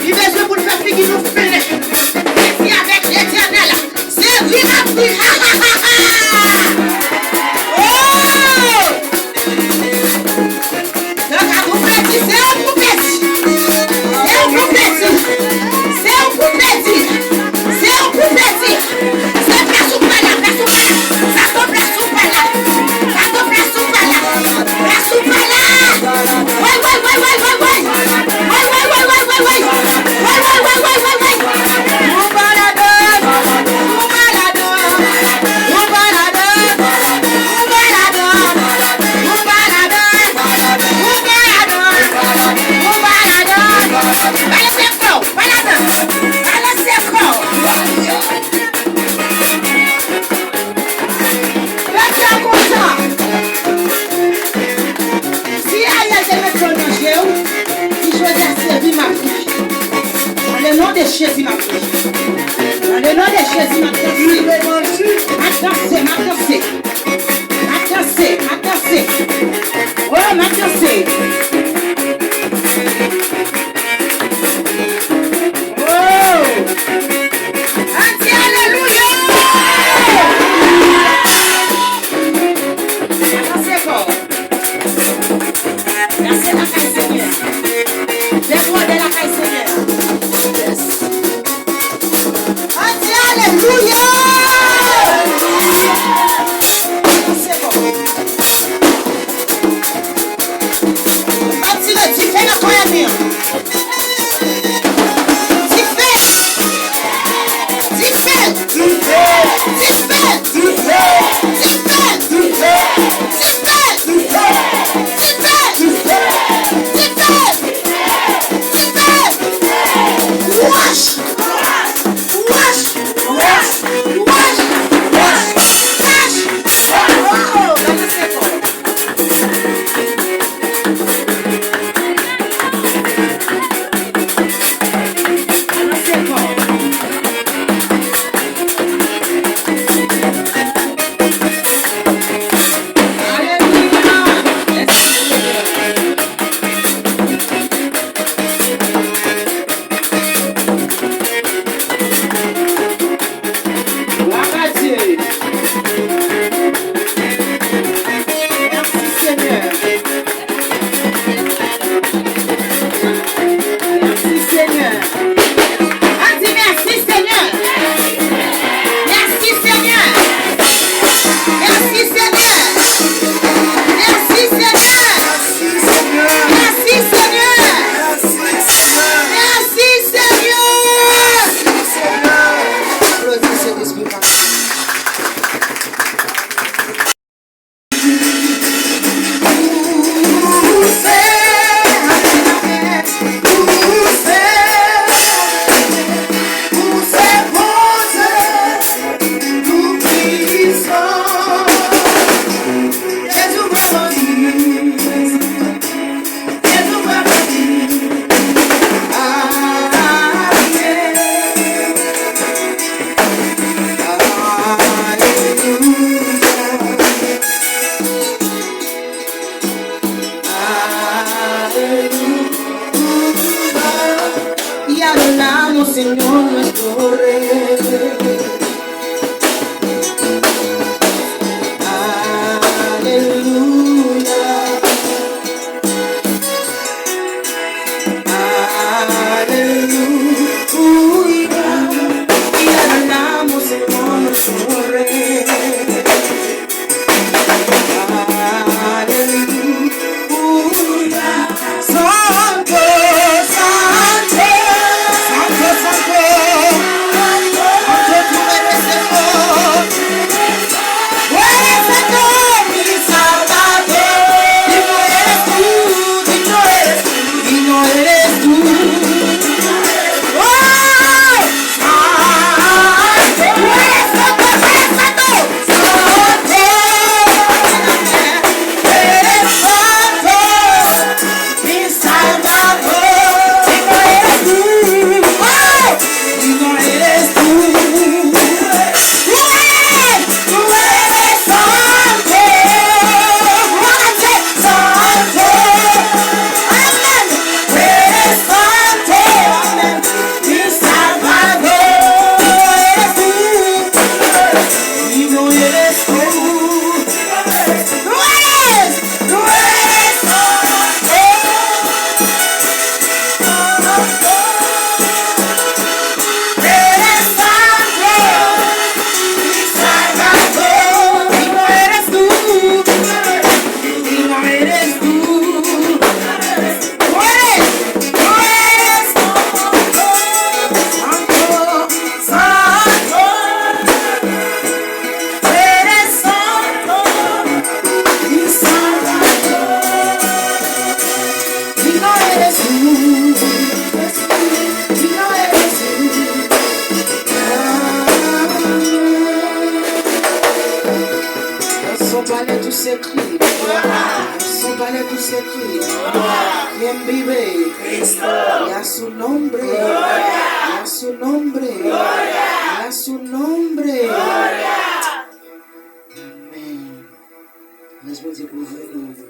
Il besoin pour faire figuer nous faire. Et avec l'éternel, c'est lui la pluie. Oh! Donc à vous petit, c'est un coup petit. C'est un coup petit. C'est un coup petit. C'est un coup petit. C'est pas sous pas là, pas sous pas là. Ça tombe là sous pas là. Ça tombe là sous pas là. Là sous pas là. Ouais, ouais, ouais, ouais, ouais, ouais. Ouais, ouais, ouais, ouais, ouais, ouais. Ouais, ouais, ouais, ouais, ouais, ouais. On va la donne. On va la donne. On va la donne. On va la donne. On va la donne. On va la donne. On va la donne. Balancez fort. Va la donne. Balancez fort. Restez content. Si Ariel te met son danger, il choisit à servir ma fille. Dans le nom de Jésus, ma fille. Dans le nom de Jésus, ma fille. Attendez, attendez. Attendez, attendez. Oh, attendez. Oh. Anti, alléluia. Attendez, fort. Merci la caille Seigneur. Les voix de la caille Seigneur. Yes. Anti, alléluia. C'est bon. Anti, le dit, fais la croix à mire. Señor nuestro Rey. Aleluya. Aleluya. Y adoramos Señor nuestro Rey. Aleluya. Santo, santo. Santo, santo. son palais tous ses cris. Son palais tous ses cris. Quien vive. Y a su nombre. Y a su nombre. Y a su nombre. Amen. Laisse-moi dire, ouvrez-nous.